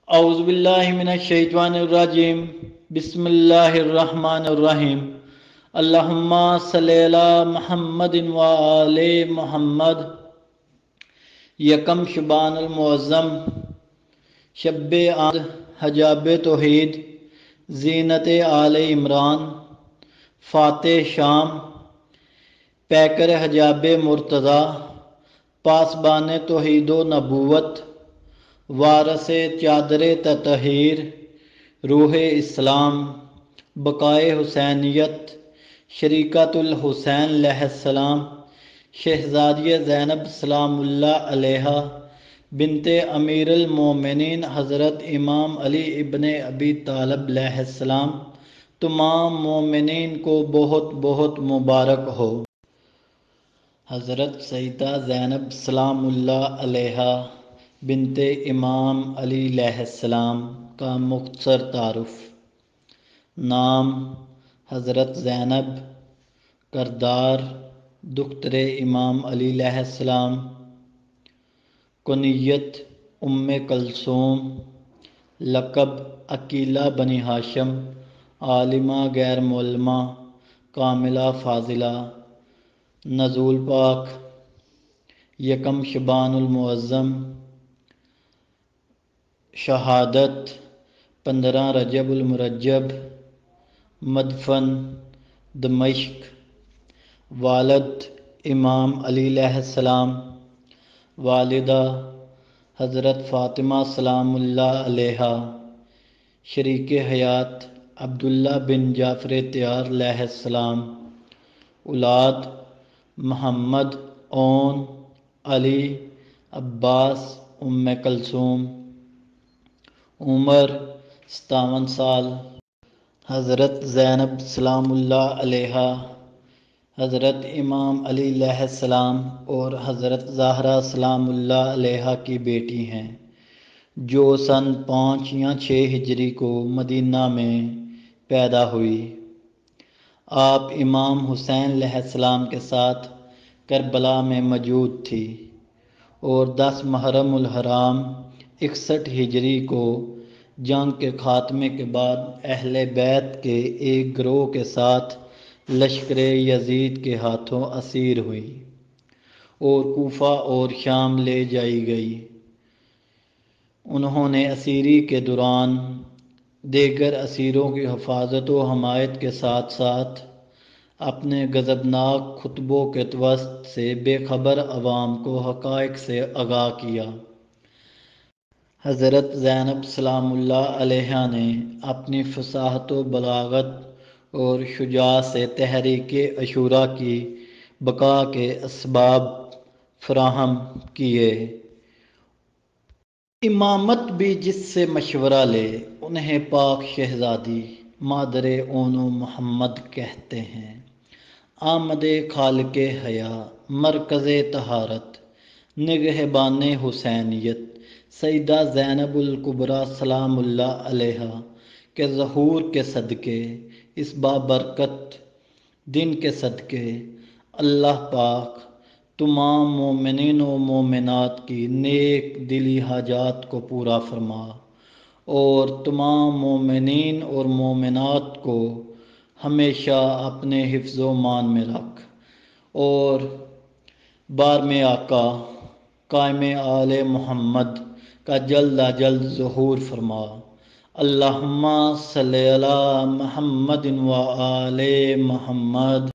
اعوذ باللہ من الشیطان الرجیم بسم اللہ الرحمن الرحیم اللہم صلی علی محمد وآل محمد۔ یکم شبان المعظم، شب آمد، حجاب توحید، زینت آل عمران، فاتح شام، پیکر حجاب مرتضی، پاسبان توحید و نبوت، وارث چادر تطہیر، روح اسلام، بقائے حسینیت، شریکت الحسین علیہ السلام، شہزادی زینب سلام اللہ علیہا، بنت امیر المومنین حضرت امام علی ابن ابی طالب علیہ السلام، تمام مومنین کو بہت بہت مبارک ہو۔ حضرت سیدہ زینب سلام اللہ علیہا بنت امام علی علیہ السلام کا مختصر تعارف۔ نام: حضرت زینب، کردار: دختر امام علی علیہ السلام، کنیت: ام کلثوم، لقب: عقیلہ بنی ہاشم، عالمہ غیر معلمہ، کاملہ فاضلہ۔ نزول پاک: یکم شبان المعظم، شہادت: 15 رجب المرجب، مدفن: دمشق۔ والد: امام علی علیہ السلام، والدہ: حضرت فاطمہ سلام اللہ علیہا، شریک حیات: عبداللہ بن جعفر طیار علیہ السلام۔ اولاد: محمد، اون، علی، عباس، ام کلثوم۔ عمر: 57 سال۔ حضرت زینب سلام اللہ علیہا حضرت امام علی علیہ السلام اور حضرت زہرا سلام اللہ علیہا کی بیٹی ہیں، جو سن 5 یا 6 ہجری کو مدینہ میں پیدا ہوئی۔ آپ امام حسین علیہ السلام کے ساتھ کربلا میں موجود تھی اور 10 محرم الحرام 61 ہجری کو جنگ کے خاتمے کے بعد اہل بیت کے ایک گروہ کے ساتھ لشکر یزید کے ہاتھوں اسیر ہوئی اور کوفہ اور شام لے جائی گئی۔ انہوں نے اسیری کے دوران دیگر اسیروں کی حفاظت و حمایت کے ساتھ ساتھ اپنے غضبناک خطبوں کے توسط سے بے خبر عوام کو حقائق سے آگاہ کیا۔ حضرت زینب سلام اللہ علیہا نے اپنی فصاحت و بلاغت اور شجاعت سے تحریک عاشورہ کی بقا کے اسباب فراہم کیے۔ امامت بھی جس سے مشورہ لے، انہیں پاک شہزادی مادر اون و محمد کہتے ہیں۔ آمد خالق حیا، مرکز طہارت، نگہبان حسینیت، سیدہ زینب الکبریٰ سلام اللہ علیہا کے ظہور کے صدقے، اس بابرکت دن کے صدقے اللہ پاک تمام مومنین و مومنات کی نیک دلی حاجات کو پورا فرما اور تمام مومنین اور مومنات کو ہمیشہ اپنے حفظ و مان میں رکھ اور بارم آقا قائم آل محمد کا جلد از جلد ظہور فرما۔ اللہم صلی علی محمد و آل محمد۔